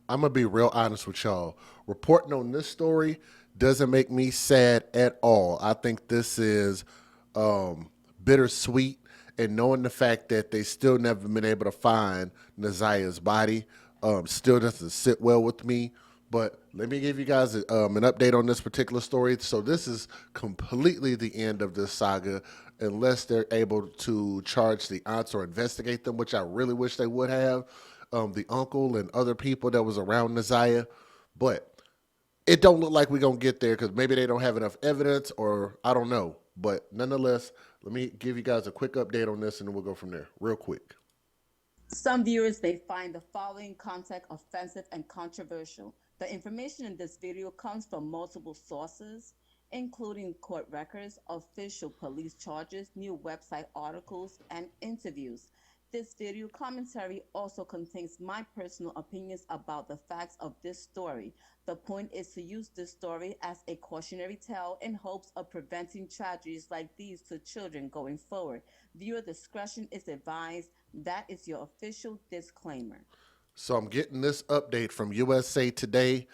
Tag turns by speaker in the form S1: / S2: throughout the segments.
S1: I'm gonna be real honest with y'all. Reporting on this story doesn't make me sad at all. I think this is bittersweet, and knowing the fact that they still never been able to find Nazia's body still doesn't sit well with me. But let me give you guys an update on this particular story. So this is completely the end of this saga, unless they're able to charge the aunts or investigate them, which I really wish they would have. The uncle and other people that was around Nazia, but it don't look like we're gonna get there because maybe they don't have enough evidence, or I don't know. But nonetheless, let me give you guys a quick update on this, and then we'll go from there, real quick.
S2: Some viewers may find the following content offensive and controversial. The information in this video comes from multiple sources, including court records, official police charges, new website articles, and interviews. This video commentary also contains my personal opinions about the facts of this story. The point is to use this story as a cautionary tale in hopes of preventing tragedies like these to children going forward. Viewer discretion is advised. That is your official disclaimer.
S1: So I'm getting this update from USA Today.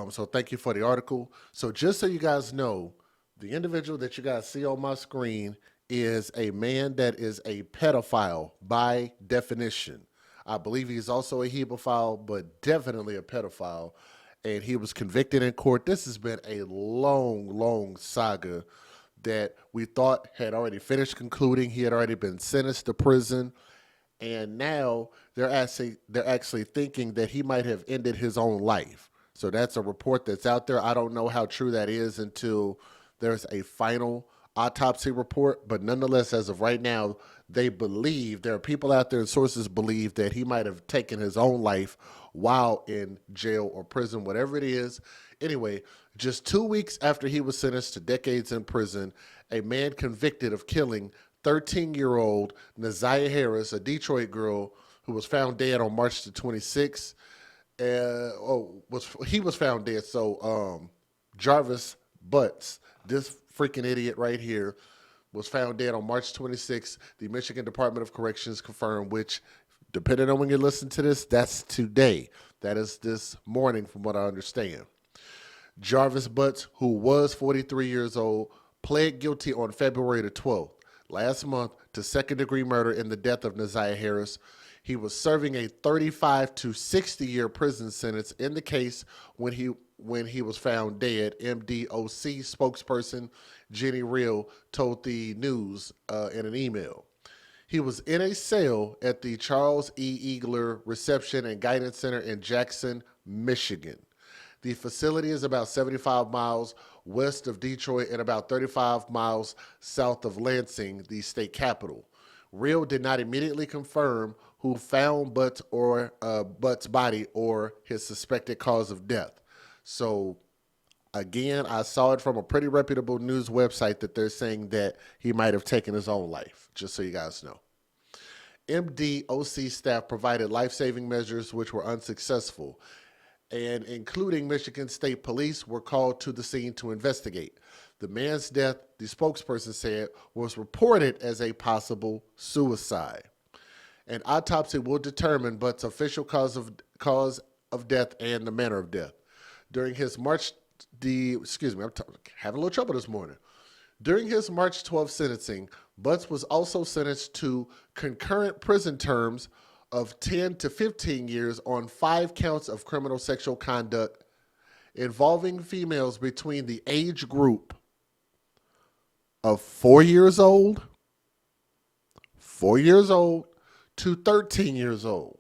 S1: So thank you for the article. So just so you guys know, the individual that you guys see on my screen is a man that is a pedophile by definition. I believe he's also a hemophile, but definitely a pedophile. And he was convicted in court. This has been a long, long saga that we thought had already finished concluding. He had already been sentenced to prison, and now they're actually thinking that he might have ended his own life. So that's a report that's out there. I don't know how true that is until there's a final autopsy report, but nonetheless, as of right now, they believe there are people out there and sources believe that he might have taken his own life while in jail or prison, whatever it is. Anyway, just 2 weeks after he was sentenced to decades in prison, a man convicted of killing 13-year-old Naziah Harris, a Detroit girl who was found dead on March the 26th. He was found dead. So Jarvis Butts, this freaking idiot right here, was found dead on March 26th. The Michigan Department of Corrections confirmed, which, depending on when you listen to this, that's today. That is this morning, from what I understand. Jarvis Butts, who was 43 years old, pled guilty on February the 12th, last month, to second-degree murder in the death of Naziah Harris. He was serving a 35 to 60-year prison sentence in the case when he was found dead. MDOC spokesperson Jenny Real told the news in an email. He was in a cell at the Charles E. Eagler Reception and Guidance Center in Jackson, Michigan. The facility is about 75 miles west of Detroit and about 35 miles south of Lansing, the state capital. Real did not immediately confirm who found Butt's body or his suspected cause of death. So again, I saw it from a pretty reputable news website that they're saying that he might have taken his own life, just so you guys know. MDOC staff provided life saving measures which were unsuccessful, and including Michigan State Police were called to the scene to investigate. The man's death, the spokesperson said, was reported as a possible suicide. An autopsy will determine Butt's official cause of death and the manner of death. During his March the excuse me, having a little trouble this morning. During his March 12th sentencing, Butts was also sentenced to concurrent prison terms of 10 to 15 years on 5 counts of criminal sexual conduct involving females between the age group of 4 years old to 13 years old.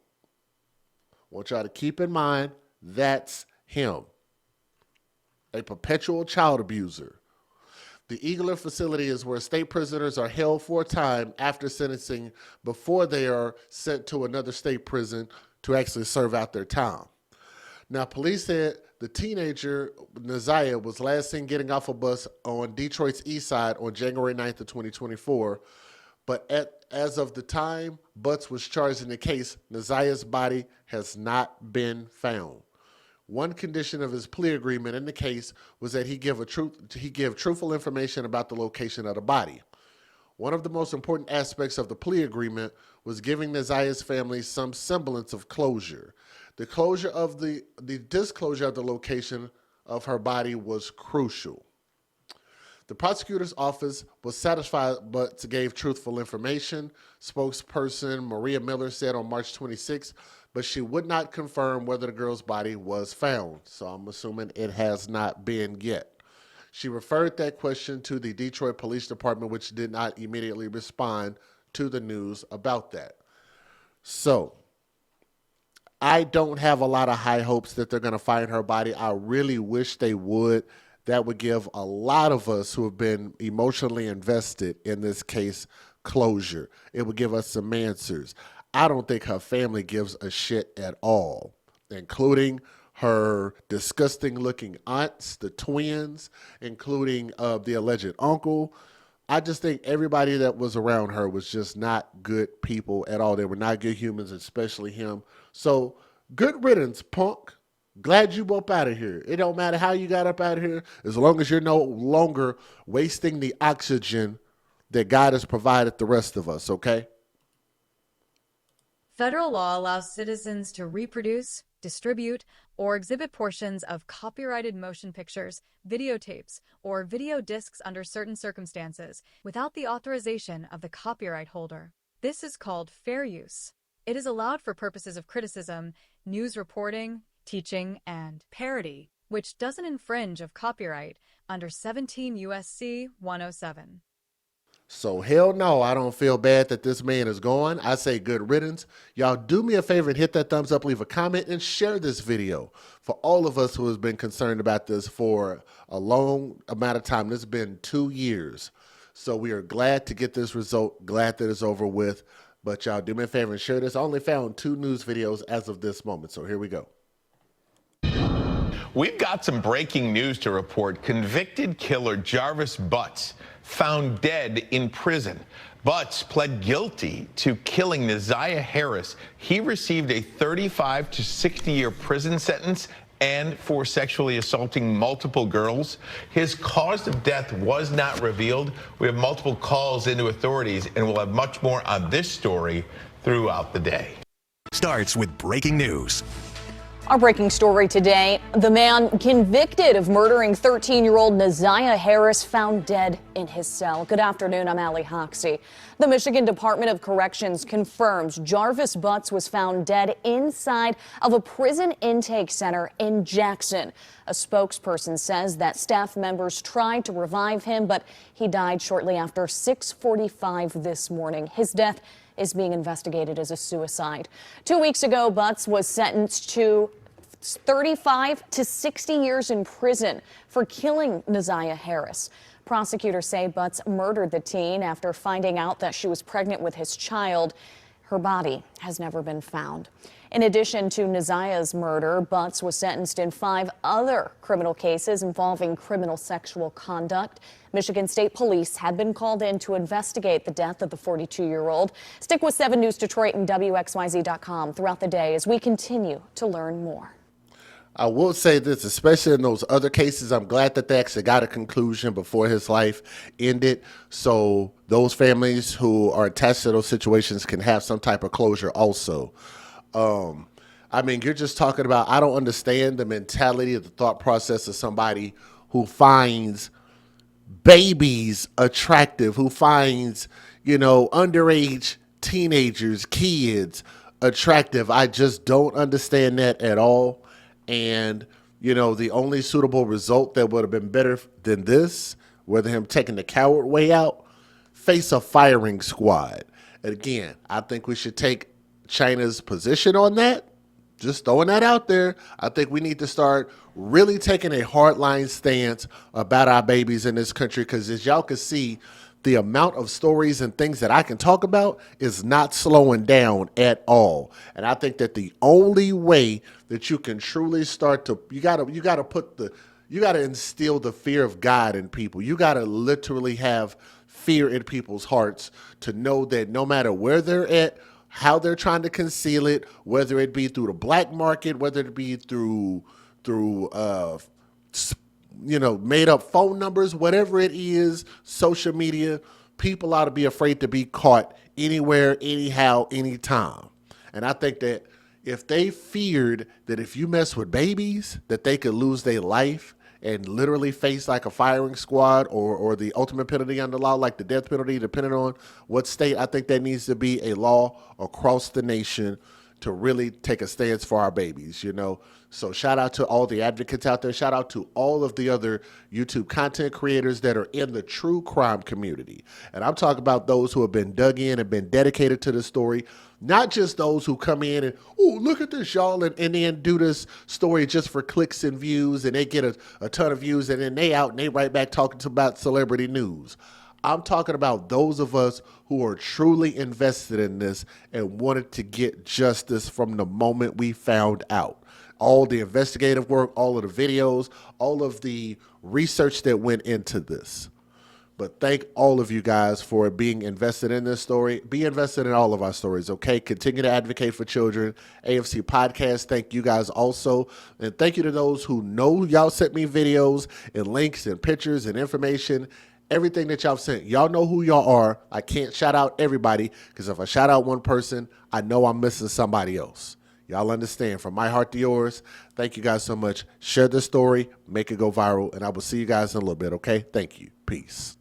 S1: I want y'all to keep in mind that's him, a perpetual child abuser. The Eagler facility is where state prisoners are held for a time after sentencing before they are sent to another state prison to actually serve out their time. Now, police said the teenager, Naziah, was last seen getting off a bus on Detroit's east side on January 9th of 2024, but as of the time Butts was charged in the case, Naziah's body has not been found. One condition of his plea agreement in the case was that he give truthful information about the location of the body. One of the most important aspects of the plea agreement was giving Nazia's family some semblance of closure. The closure of the disclosure of the location of her body was crucial. The prosecutor's office was satisfied but gave truthful information, spokesperson Maria Miller said on March 26th, but she would not confirm whether the girl's body was found. So I'm assuming it has not been yet. She referred that question to the Detroit Police Department, which did not immediately respond to the news about that. So I don't have a lot of high hopes that they're going to find her body. I really wish they would. That would give a lot of us who have been emotionally invested in this case closure. It would give us some answers. I don't think her family gives a shit at all, including her disgusting looking aunts, the twins, including the alleged uncle. I just think everybody that was around her was just not good people at all. They were not good humans, especially him. So, good riddance, punk. Glad you up out of here. It don't matter how you got up out of here, as long as you're no longer wasting the oxygen that God has provided the rest of us, okay?
S3: Federal law allows citizens to reproduce, distribute, or exhibit portions of copyrighted motion pictures, videotapes, or video discs under certain circumstances without the authorization of the copyright holder. This is called fair use. It is allowed for purposes of criticism, news reporting, teaching, and parody, which doesn't infringe of copyright under 17 U.S.C. 107.
S1: So hell no, I don't feel bad that this man is gone. I say good riddance. Y'all do me a favor and hit that thumbs up, leave a comment, and share this video. For all of us who has been concerned about this for a long amount of time, this has been 2 years. So we are glad to get this result, glad that it's over with. But y'all do me a favor and share this. I only found 2 news videos as of this moment, so here we go.
S4: We've got some breaking news to report. Convicted killer Jarvis Butts found dead in prison. Butts pled guilty to killing Naziah Harris. He received a 35 to 60-year prison sentence and for sexually assaulting multiple girls. His cause of death was not revealed. We have multiple calls into authorities, and we'll have much more on this story throughout the day.
S5: Starts with breaking news.
S6: Our breaking story today, the man convicted of murdering 13-year-old Naziah Harris found dead in his cell. Good afternoon, I'm Allie Hoxie. The Michigan Department of Corrections confirms Jarvis Butts was found dead inside of a prison intake center in Jackson. A spokesperson says that staff members tried to revive him, but he died shortly after 6:45 this morning. His death is being investigated as a suicide. 2 weeks ago, Butts was sentenced to 35 to 60 years in prison for killing Naziah Harris. Prosecutors say Butts murdered the teen after finding out that she was pregnant with his child. Her body has never been found. In addition to Naziah's murder, Butts was sentenced in 5 other criminal cases involving criminal sexual conduct. Michigan State Police had been called in to investigate the death of the 42-year-old. Stick with 7 News Detroit and WXYZ.com throughout the day as we continue to learn more.
S1: I will say this, especially in those other cases, I'm glad that they actually got a conclusion before his life ended. So those families who are attached to those situations can have some type of closure also. I mean, you're just talking about, I don't understand the mentality of the thought process of somebody who finds babies attractive, who finds, underage teenagers, kids attractive. I just don't understand that at all. And, the only suitable result that would have been better than this, whether him taking the coward way out, face a firing squad. And again, I think we should take China's position on that. Just throwing that out there. I think we need to start really taking a hardline stance about our babies in this country, because as y'all can see, the amount of stories and things that I can talk about is not slowing down at all. And I think that the only way that you can truly start to, you gotta instill the fear of God in people. You gotta literally have fear in people's hearts to know that no matter where they're at, how they're trying to conceal it, whether it be through the black market, whether it be through made up phone numbers, whatever it is, social media, people ought to be afraid to be caught anywhere, anyhow, anytime. And I think that if they feared that if you mess with babies, that they could lose their life and literally face like a firing squad or the ultimate penalty under law, like the death penalty, depending on what state, I think there needs to be a law across the nation to really take a stance for our babies, you know. So shout out to all the advocates out there. Shout out to all of the other YouTube content creators that are in the true crime community. And I'm talking about those who have been dug in and been dedicated to the story, not just those who come in and, oh, look at this, y'all, and then do this story just for clicks and views, and they get a ton of views, and then they out and they right back talking about celebrity news. I'm talking about those of us who are truly invested in this and wanted to get justice from the moment we found out. All the investigative work, all of the videos, all of the research that went into this. But thank all of you guys for being invested in this story. Be invested in all of our stories, okay? Continue to advocate for children. AFC Podcast, thank you guys also. And thank you to those who know y'all sent me videos and links and pictures and information. Everything that y'all sent. Y'all know who y'all are. I can't shout out everybody because if I shout out one person, I know I'm missing somebody else. Y'all understand. From my heart to yours, thank you guys so much. Share the story, make it go viral, and I will see you guys in a little bit, okay? Thank you. Peace.